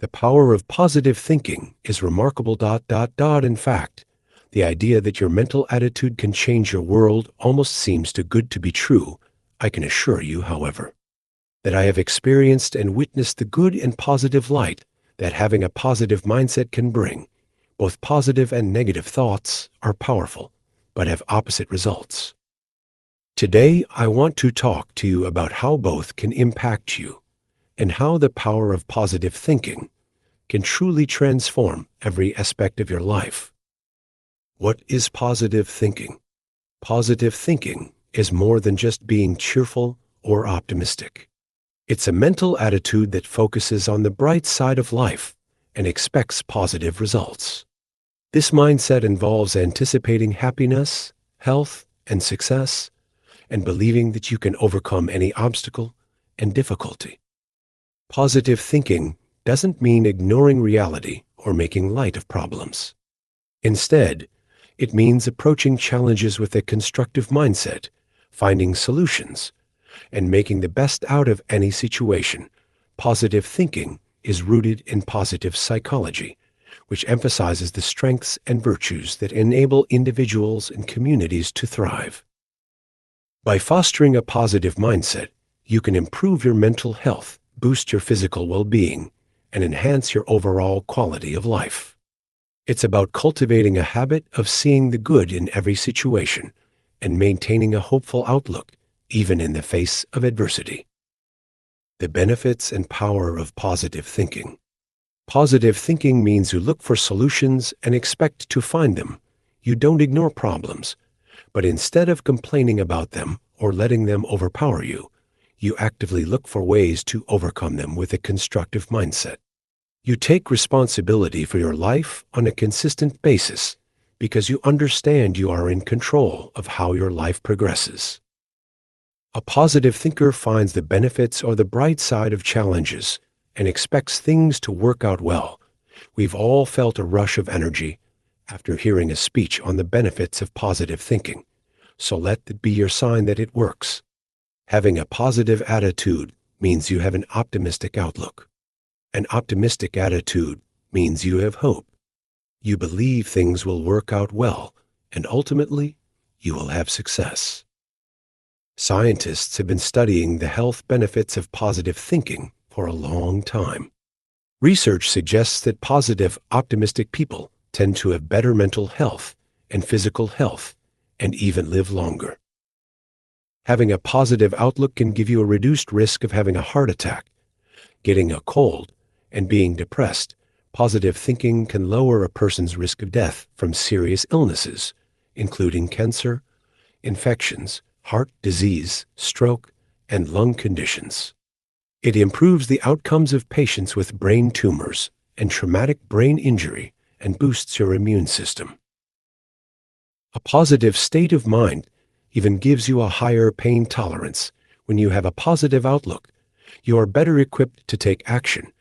The power of positive thinking is remarkable. In fact, the idea that your mental attitude can change your world almost seems too good to be true. I can assure you, however, that I have experienced and witnessed the good and positive light that having a positive mindset can bring. Both positive and negative thoughts are powerful, but have opposite results. Today, I want to talk to you about how both can impact you and how the power of positive thinking can truly transform every aspect of your life. What is positive thinking? Positive thinking is more than just being cheerful or optimistic. It's a mental attitude that focuses on the bright side of life and expects positive results. This mindset involves anticipating happiness, health, and success, and believing that you can overcome any obstacle and difficulty. Positive thinking doesn't mean ignoring reality or making light of problems. Instead, it means approaching challenges with a constructive mindset, finding solutions, and making the best out of any situation. Positive thinking is rooted in positive psychology, which emphasizes the strengths and virtues that enable individuals and communities to thrive. By fostering a positive mindset, you can improve your mental health, boost your physical well-being, and enhance your overall quality of life. It's about cultivating a habit of seeing the good in every situation and maintaining a hopeful outlook, even in the face of adversity. The benefits and power of positive thinking. Positive thinking means you look for solutions and expect to find them. You don't ignore problems, but instead of complaining about them or letting them overpower you, you actively look for ways to overcome them with a constructive mindset. You take responsibility for your life on a consistent basis because you understand you are in control of how your life progresses. A positive thinker finds the benefits or the bright side of challenges and expects things to work out well. We've all felt a rush of energy after hearing a speech on the benefits of positive thinking, so let it be your sign that it works. Having a positive attitude means you have an optimistic outlook. An optimistic attitude means you have hope. You believe things will work out well, and ultimately, you will have success. Scientists have been studying the health benefits of positive thinking for a long time. Research suggests that positive, optimistic people tend to have better mental health and physical health, and even live longer. Having a positive outlook can give you a reduced risk of having a heart attack, getting a cold, and being depressed. Positive thinking can lower a person's risk of death from serious illnesses, including cancer, infections, heart disease, stroke, and lung conditions. It improves the outcomes of patients with brain tumors and traumatic brain injury and boosts your immune system. A positive state of mind even gives you a higher pain tolerance. When you have a positive outlook, you are better equipped to take action,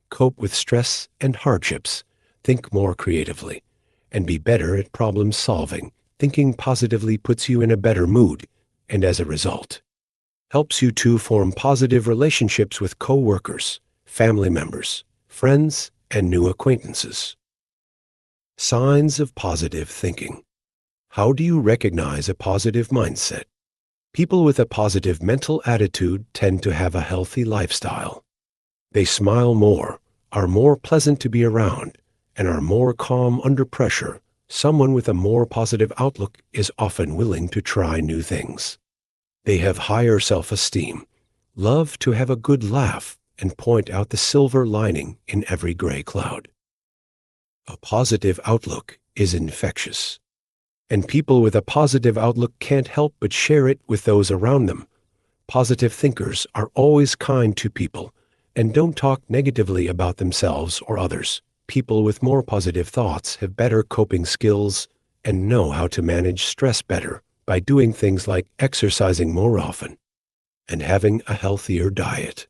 cope with stress and hardships, think more creatively, and be better at problem solving. Thinking positively puts you in a better mood, and as a result, helps you to form positive relationships with co-workers, family members, friends, and new acquaintances. Signs of positive thinking. How do you recognize a positive mindset? People with a positive mental attitude tend to have a healthy lifestyle. They smile more, are more pleasant to be around, and are more calm under pressure. Someone with a more positive outlook is often willing to try new things. They have higher self-esteem, love to have a good laugh, and point out the silver lining in every gray cloud. A positive outlook is infectious, and people with a positive outlook can't help but share it with those around them. Positive thinkers are always kind to people and don't talk negatively about themselves or others. People with more positive thoughts have better coping skills and know how to manage stress better by doing things like exercising more often and having a healthier diet.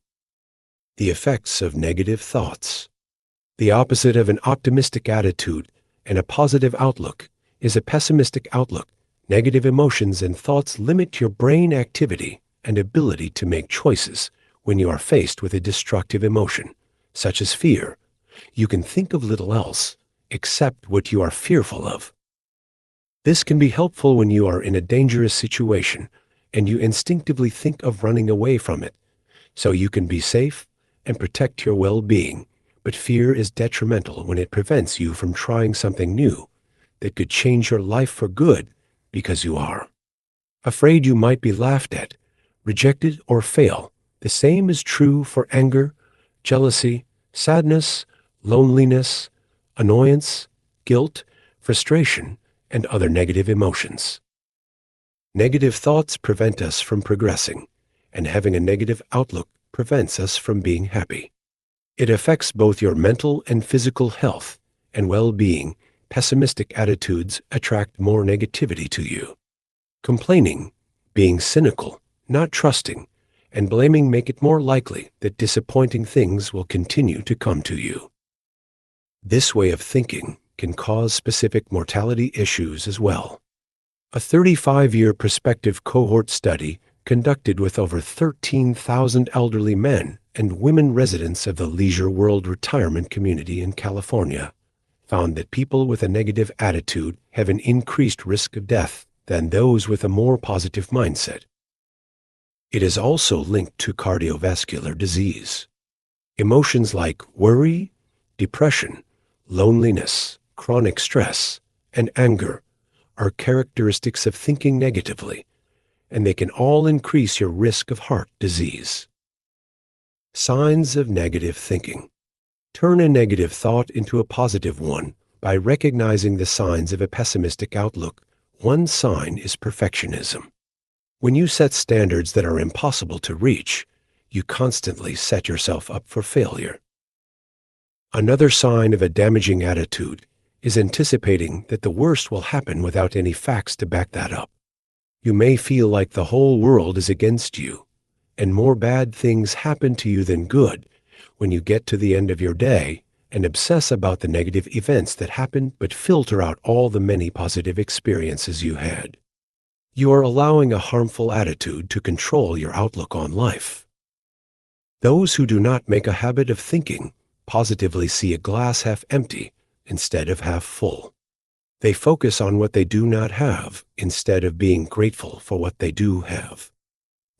The effects of negative thoughts. The opposite of an optimistic attitude and a positive outlook is a pessimistic outlook. Negative emotions and thoughts limit your brain activity and ability to make choices when you are faced with a destructive emotion, such as fear. You can think of little else except what you are fearful of. This can be helpful when you are in a dangerous situation and you instinctively think of running away from it, so you can be safe and protect your well-being. But fear is detrimental when it prevents you from trying something new that could change your life for good because you are afraid you might be laughed at, rejected, or fail. The same is true for anger, jealousy, sadness, loneliness, annoyance, guilt, frustration, and other negative emotions. Negative thoughts prevent us from progressing, and having a negative outlook prevents us from being happy. It affects both your mental and physical health and well-being. Pessimistic attitudes attract more negativity to you. Complaining, being cynical, not trusting, and blaming make it more likely that disappointing things will continue to come to you. This way of thinking can cause specific mortality issues as well. A 35-year prospective cohort study conducted with over 13,000 elderly men and women residents of the Leisure World retirement community in California found that people with a negative attitude have an increased risk of death than those with a more positive mindset. It is also linked to cardiovascular disease. Emotions like worry, depression, loneliness, chronic stress, and anger are characteristics of thinking negatively, and they can all increase your risk of heart disease. Signs of negative thinking. Turn a negative thought into a positive one by recognizing the signs of a pessimistic outlook. One sign is perfectionism. When you set standards that are impossible to reach, you constantly set yourself up for failure. Another sign of a damaging attitude is anticipating that the worst will happen without any facts to back that up. You may feel like the whole world is against you, and more bad things happen to you than good when you get to the end of your day and obsess about the negative events that happened but filter out all the many positive experiences you had. You are allowing a harmful attitude to control your outlook on life. Those who do not make a habit of thinking positively see a glass half empty instead of half full. They focus on what they do not have instead of being grateful for what they do have.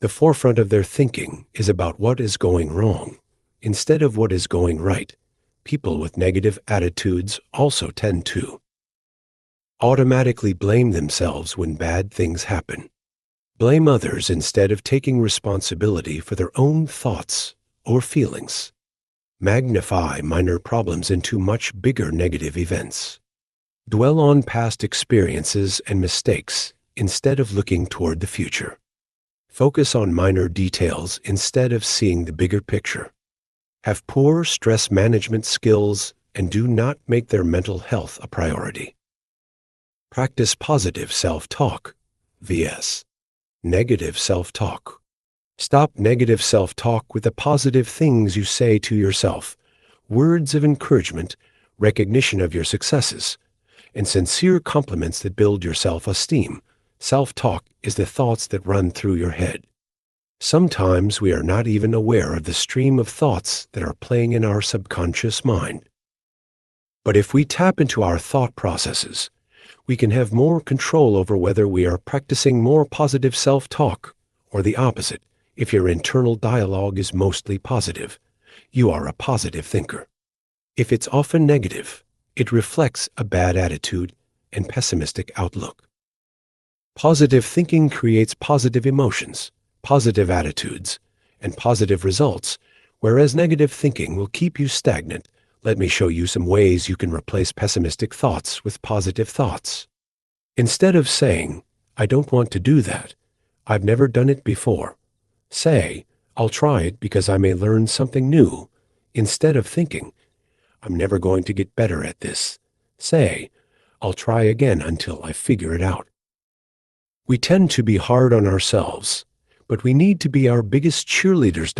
The forefront of their thinking is about what is going wrong instead of what is going right. People with negative attitudes also tend to automatically blame themselves when bad things happen. Blame others instead of taking responsibility for their own thoughts or feelings. Magnify minor problems into much bigger negative events. Dwell on past experiences and mistakes instead of looking toward the future. Focus on minor details instead of seeing the bigger picture. Have poor stress management skills and do not make their mental health a priority. Practice positive self-talk vs. negative self-talk. Stop negative self-talk with the positive things you say to yourself, words of encouragement, recognition of your successes, and sincere compliments that build your self-esteem. Self-talk is the thoughts that run through your head. Sometimes we are not even aware of the stream of thoughts that are playing in our subconscious mind. But if we tap into our thought processes, we can have more control over whether we are practicing more positive self-talk or the opposite. If your internal dialogue is mostly positive, you are a positive thinker. If it's often negative, it reflects a bad attitude and pessimistic outlook. Positive thinking creates positive emotions, positive attitudes, and positive results, whereas negative thinking will keep you stagnant. Let me show you some ways you can replace pessimistic thoughts with positive thoughts. Instead of saying, "I don't want to do that," "I've never done it before," say, "I'll try it because I may learn something new." Instead of thinking, "I'm never going to get better at this," say, "I'll try again until I figure it out." We tend to be hard on ourselves, but we need to be our biggest cheerleaders.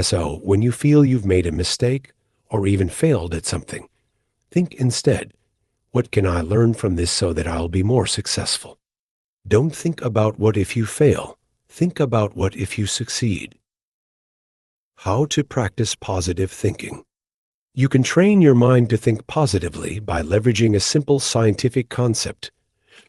So when you feel you've made a mistake or even failed at something, think instead, what can I learn from this so that I'll be more successful? Don't think about what if you fail. Think about what if you succeed. How to practice positive thinking. You can train your mind to think positively by leveraging a simple scientific concept.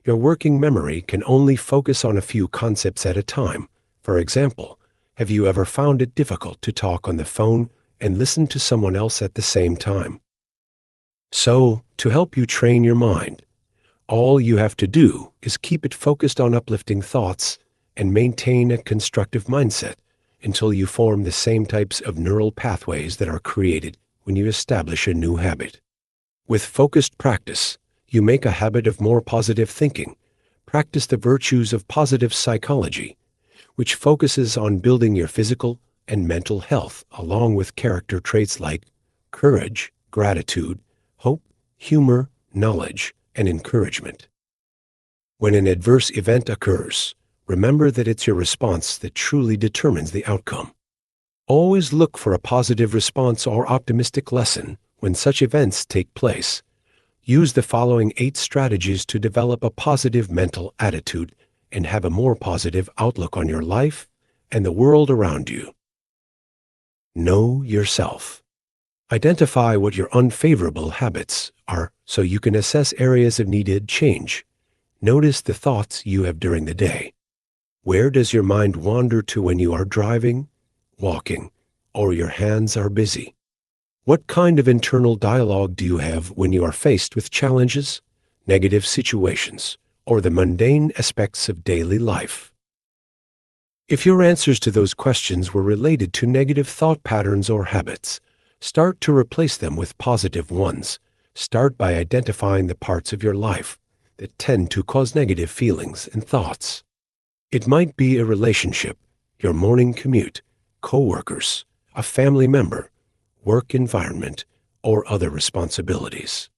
Your working memory can only focus on a few concepts at a time. For example, have you ever found it difficult to talk on the phone and listen to someone else at the same time? So, to help you train your mind, all you have to do is keep it focused on uplifting thoughts and maintain a constructive mindset until you form the same types of neural pathways that are created when you establish a new habit. With focused practice, you make a habit of more positive thinking. Practice the virtues of positive psychology, which focuses on building your physical and mental health along with character traits like courage, gratitude, hope, humor, knowledge, and encouragement. When an adverse event occurs, remember that it's your response that truly determines the outcome. Always look for a positive response or optimistic lesson when such events take place. Use the following 8 strategies to develop a positive mental attitude and have a more positive outlook on your life and the world around you. Know yourself. Identify what your unfavorable habits are so you can assess areas of needed change. Notice the thoughts you have during the day. Where does your mind wander to when you are driving, walking, or your hands are busy? What kind of internal dialogue do you have when you are faced with challenges, negative situations, or the mundane aspects of daily life? If your answers to those questions were related to negative thought patterns or habits, start to replace them with positive ones. Start by identifying the parts of your life that tend to cause negative feelings and thoughts. It might be a relationship, your morning commute, co-workers, a family member, work environment, or other responsibilities.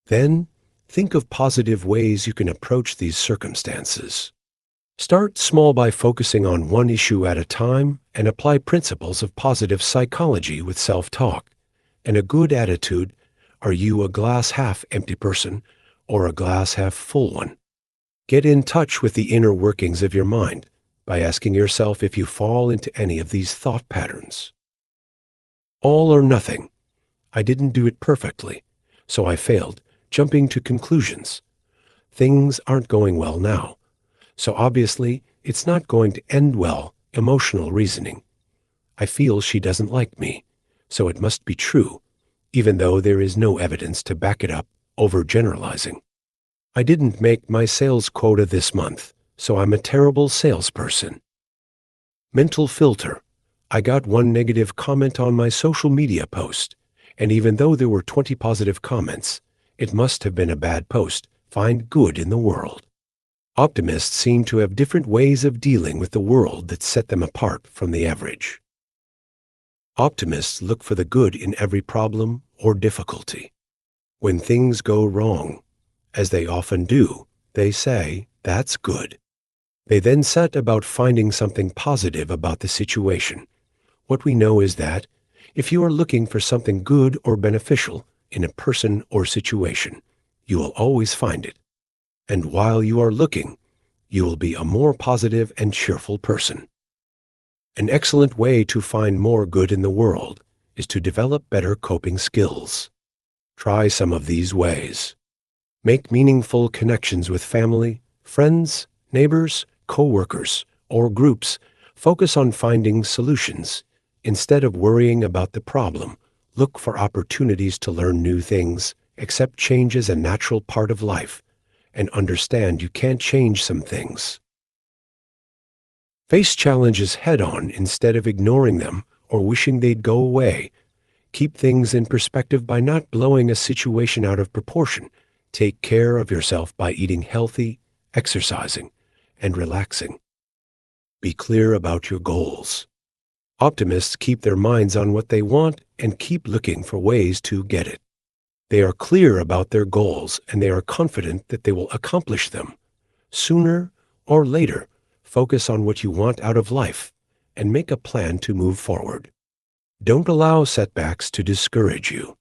Then, think of positive ways you can approach these circumstances. Start small by focusing on one issue at a time and apply principles of positive psychology with self-talk. And a good attitude, are you a glass half empty person or a glass half full one? Get in touch with the inner workings of your mind by asking yourself if you fall into any of these thought patterns. All or nothing. I didn't do it perfectly, so I failed, jumping to conclusions. Things aren't going well now, so obviously it's not going to end well. Emotional reasoning. I feel she doesn't like me, so it must be true, even though there is no evidence to back it up. Overgeneralizing. I didn't make my sales quota this month, so I'm a terrible salesperson. Mental filter. I got one negative comment on my social media post, and even though there were 20 positive comments, it must have been a bad post. Find good in the world. Optimists seem to have different ways of dealing with the world that set them apart from the average. Optimists look for the good in every problem or difficulty. When things go wrong, as they often do, they say, "That's good." They then set about finding something positive about the situation. What we know is that if you are looking for something good or beneficial in a person or situation, you will always find it. And while you are looking, you will be a more positive and cheerful person. An excellent way to find more good in the world is to develop better coping skills. Try some of these ways. Make meaningful connections with family, friends, neighbors, co-workers, or groups. Focus on finding solutions. Instead of worrying about the problem, look for opportunities to learn new things, accept change as a natural part of life, and understand you can't change some things. Face challenges head-on instead of ignoring them or wishing they'd go away. Keep things in perspective by not blowing a situation out of proportion. Take care of yourself by eating healthy, exercising, and relaxing. Be clear about your goals. Optimists keep their minds on what they want and keep looking for ways to get it. They are clear about their goals and they are confident that they will accomplish them. Sooner or later, focus on what you want out of life and make a plan to move forward. Don't allow setbacks to discourage you.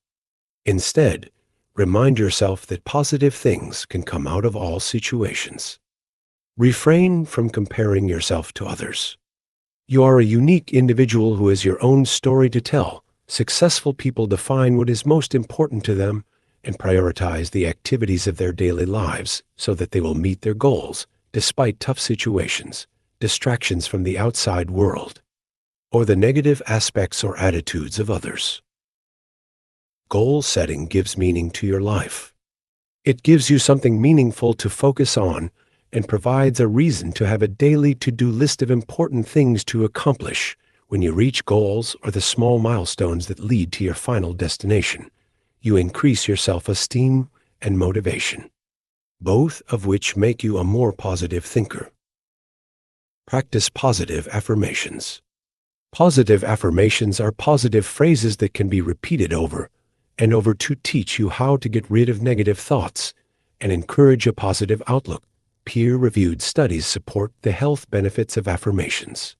Instead, remind yourself that positive things can come out of all situations. Refrain from comparing yourself to others. You are a unique individual who has your own story to tell, Successful people define what is most important to them and prioritize the activities of their daily lives so that they will meet their goals despite tough situations, distractions from the outside world, or the negative aspects or attitudes of others. Goal setting gives meaning to your life. It gives you something meaningful to focus on and provides a reason to have a daily to-do list of important things to accomplish when you reach goals or the small milestones that lead to your final destination. You increase your self-esteem and motivation, both of which make you a more positive thinker. Practice positive affirmations. Positive affirmations are positive phrases that can be repeated over and over to teach you how to get rid of negative thoughts and encourage a positive outlook. Peer-reviewed studies support the health benefits of affirmations.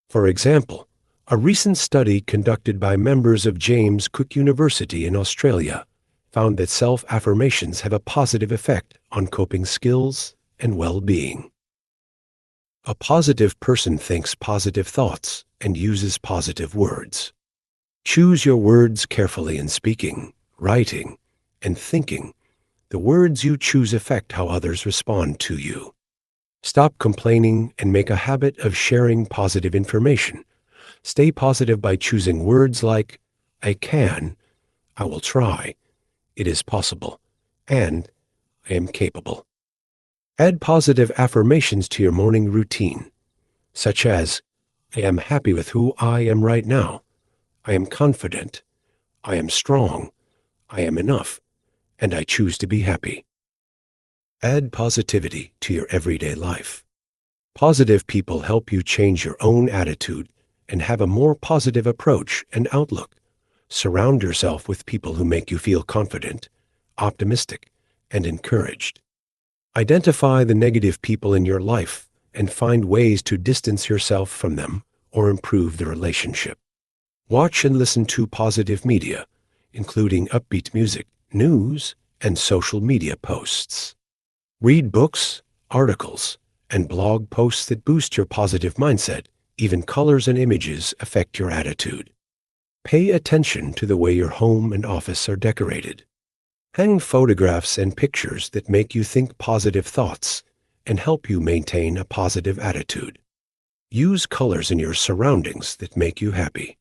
For example, a recent study conducted by members of James Cook University in Australia found that self-affirmations have a positive effect on coping skills and well-being. A positive person thinks positive thoughts and uses positive words. Choose your words carefully in speaking, writing, and thinking. The words you choose affect how others respond to you. Stop complaining and make a habit of sharing positive information. Stay positive by choosing words like, I can, I will try, it is possible, and I am capable. Add positive affirmations to your morning routine, such as, I am happy with who I am right now, I am confident, I am strong, I am enough, and I choose to be happy. Add positivity to your everyday life. Positive people help you change your own attitude and have a more positive approach and outlook. Surround yourself with people who make you feel confident, optimistic, and encouraged. Identify the negative people in your life and find ways to distance yourself from them or improve the relationship. Watch and listen to positive media, including upbeat music, news, and social media posts. Read books, articles, and blog posts that boost your positive mindset. Even colors and images affect your attitude. Pay attention to the way your home and office are decorated. Hang photographs and pictures that make you think positive thoughts and help you maintain a positive attitude. Use colors in your surroundings that make you happy.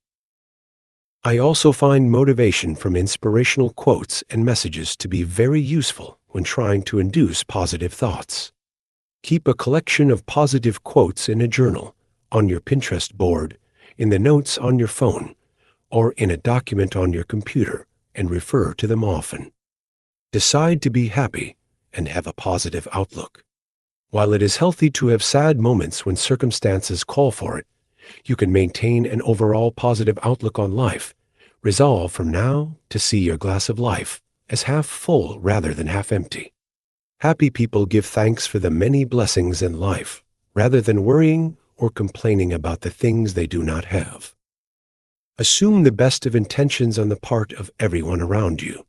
I also find motivation from inspirational quotes and messages to be very useful when trying to induce positive thoughts. Keep a collection of positive quotes in a journal, on your Pinterest board, in the notes on your phone, or in a document on your computer, and refer to them often. Decide to be happy and have a positive outlook. While it is healthy to have sad moments when circumstances call for it, you can maintain an overall positive outlook on life. Resolve from now to see your glass of life as half full rather than half empty. Happy people give thanks for the many blessings in life, rather than worrying or complaining about the things they do not have. Assume the best of intentions on the part of everyone around you.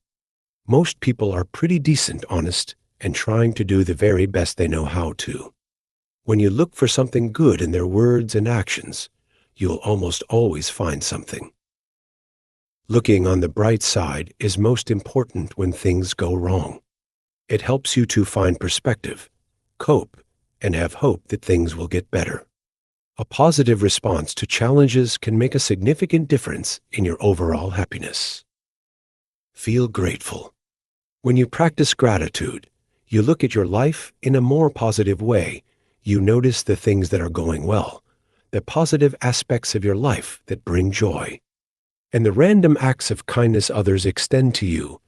Most people are pretty decent, honest, and trying to do the very best they know how to. When you look for something good in their words and actions, you'll almost always find something. Looking on the bright side is most important when things go wrong. It helps you to find perspective, cope, and have hope that things will get better. A positive response to challenges can make a significant difference in your overall happiness. Feel grateful. When you practice gratitude, you look at your life in a more positive way. You notice the things that are going well, the positive aspects of your life that bring joy, and the random acts of kindness others extend to you.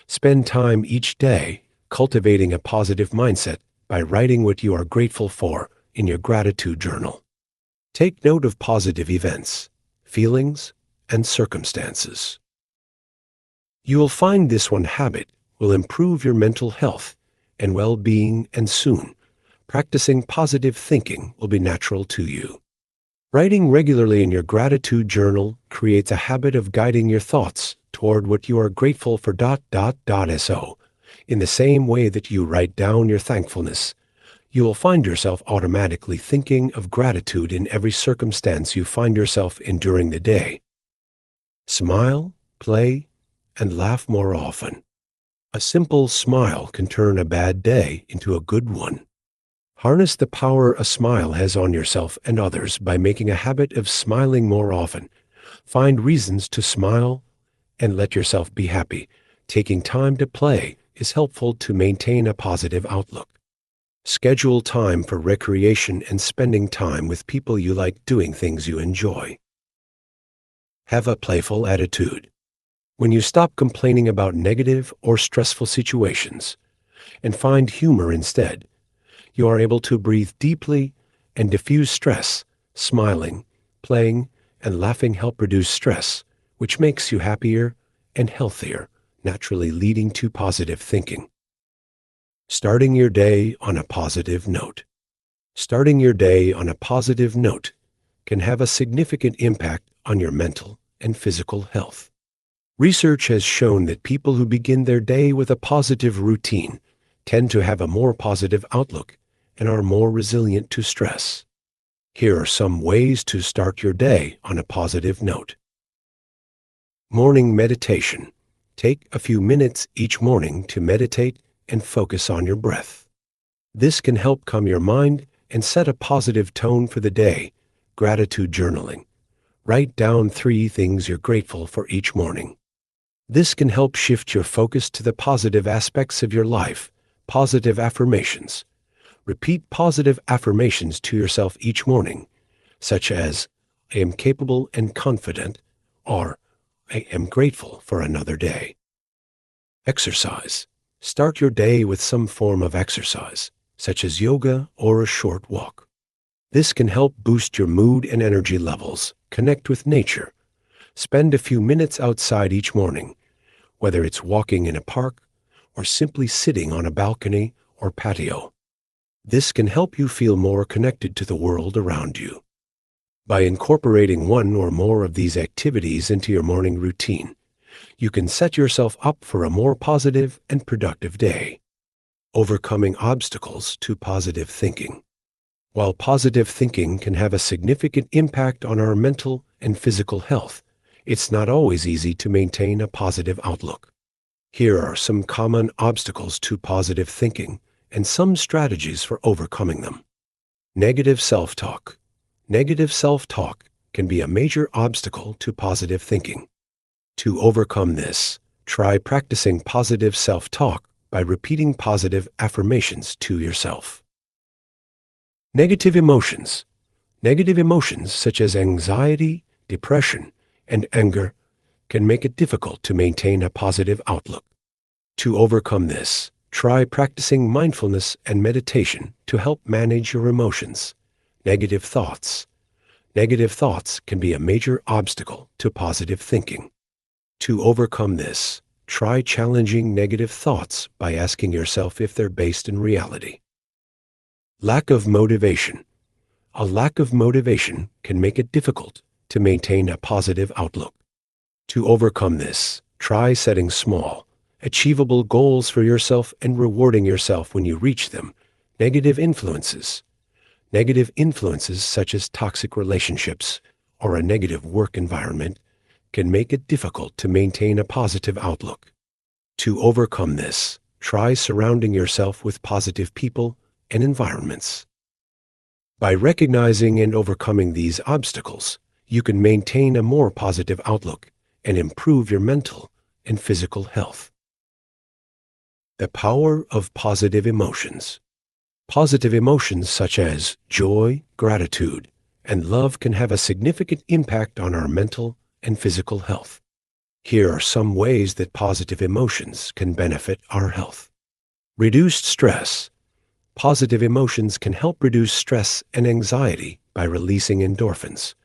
Spend time each day cultivating a positive mindset by writing what you are grateful for in your gratitude journal. Take note of positive events, feelings, and circumstances. You will find this one habit will improve your mental health and well-being, and soon, practicing positive thinking will be natural to you. Writing regularly in your gratitude journal creates a habit of guiding your thoughts toward what you are grateful for. So, in the same way that you write down your thankfulness, you will find yourself automatically thinking of gratitude in every circumstance you find yourself in during the day. Smile, play, and laugh more often. A simple smile can turn a bad day into a good one. Harness the power a smile has on yourself and others by making a habit of smiling more often. Find reasons to smile and let yourself be happy. Taking time to play is helpful to maintain a positive outlook. Schedule time for recreation and spending time with people you like, doing things you enjoy. Have a playful attitude. When you stop complaining about negative or stressful situations and find humor instead, you are able to breathe deeply and diffuse stress. Smiling, playing, and laughing help reduce stress, which makes you happier and healthier, naturally leading to positive thinking. Starting your day on a positive note. Starting your day on a positive note can have a significant impact on your mental and physical health. Research has shown that people who begin their day with a positive routine tend to have a more positive outlook and are more resilient to stress. Here are some ways to start your day on a positive note. Morning meditation. Take a few minutes each morning to meditate and focus on your breath. This can help calm your mind and set a positive tone for the day. Gratitude journaling. Write down 3 things you're grateful for each morning. This can help shift your focus to the positive aspects of your life. Positive affirmations. Repeat positive affirmations to yourself each morning, such as, I am capable and confident, or I am grateful for another day. Exercise. Start your day with some form of exercise, such as yoga or a short walk. This can help boost your mood and energy levels. Connect with nature. Spend a few minutes outside each morning, whether it's walking in a park or simply sitting on a balcony or patio. This can help you feel more connected to the world around you. By incorporating one or more of these activities into your morning routine, you can set yourself up for a more positive and productive day. Overcoming obstacles to positive thinking. While positive thinking can have a significant impact on our mental and physical health, it's not always easy to maintain a positive outlook. Here are some common obstacles to positive thinking and some strategies for overcoming them. Negative self-talk. Negative self-talk can be a major obstacle to positive thinking. To overcome this, try practicing positive self-talk by repeating positive affirmations to yourself. Negative emotions. Negative emotions such as anxiety, depression, and anger can make it difficult to maintain a positive outlook. To overcome this, try practicing mindfulness and meditation to help manage your emotions. Negative thoughts. Negative thoughts can be a major obstacle to positive thinking. To overcome this, try challenging negative thoughts by asking yourself if they're based in reality. Lack of motivation. A lack of motivation can make it difficult to maintain a positive outlook. To overcome this, try setting small, achievable goals for yourself and rewarding yourself when you reach them. Negative influences. Negative influences such as toxic relationships or a negative work environment can make it difficult to maintain a positive outlook. To overcome this, try surrounding yourself with positive people and environments. By recognizing and overcoming these obstacles, you can maintain a more positive outlook and improve your mental and physical health. The power of positive emotions. Positive emotions such as joy, gratitude, and love can have a significant impact on our mental and physical health. Here are some ways that positive emotions can benefit our health. Reduced stress. Positive emotions can help reduce stress and anxiety by releasing endorphins,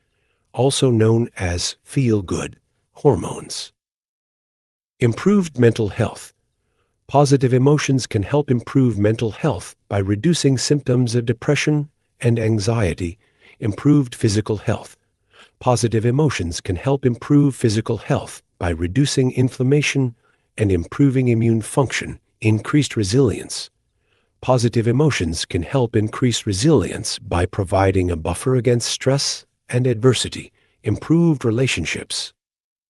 also known as feel-good hormones. Improved mental health. Positive emotions can help improve mental health by reducing symptoms of depression and anxiety. Improved physical health. Positive emotions can help improve physical health by reducing inflammation and improving immune function. Increased resilience. Positive emotions can help increase resilience by providing a buffer against stress and adversity. Improved relationships.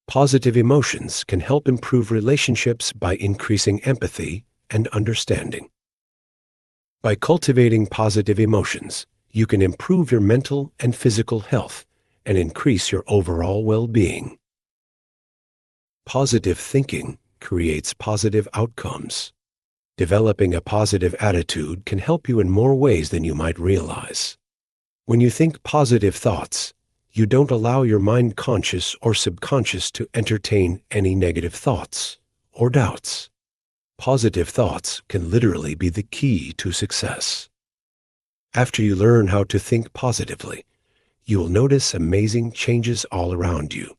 Positive emotions can help improve relationships by increasing empathy and understanding. By cultivating positive emotions, you can improve your mental and physical health and increase your overall well-being. Positive thinking creates positive outcomes. Developing a positive attitude can help you in more ways than you might realize. When you think positive thoughts, you don't allow your mind conscious or subconscious to entertain any negative thoughts or doubts. Positive thoughts can literally be the key to success. After you learn how to think positively, you will notice amazing changes all around you.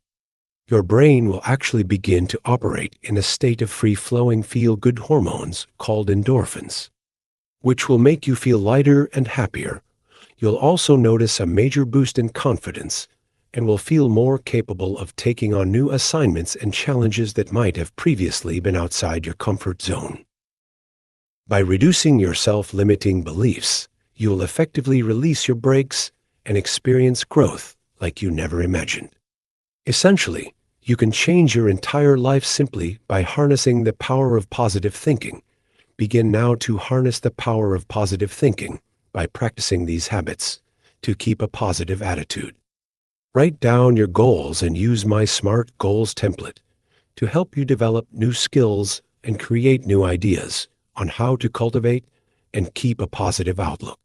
Your brain will actually begin to operate in a state of free-flowing feel-good hormones called endorphins, which will make you feel lighter and happier. You'll also notice a major boost in confidence and will feel more capable of taking on new assignments and challenges that might have previously been outside your comfort zone. By reducing your self-limiting beliefs, you will effectively release your brakes and experience growth like you never imagined. Essentially, you can change your entire life simply by harnessing the power of positive thinking. Begin now to harness the power of positive thinking by practicing these habits to keep a positive attitude. Write down your goals and use my SMART Goals template to help you develop new skills and create new ideas on how to cultivate and keep a positive outlook.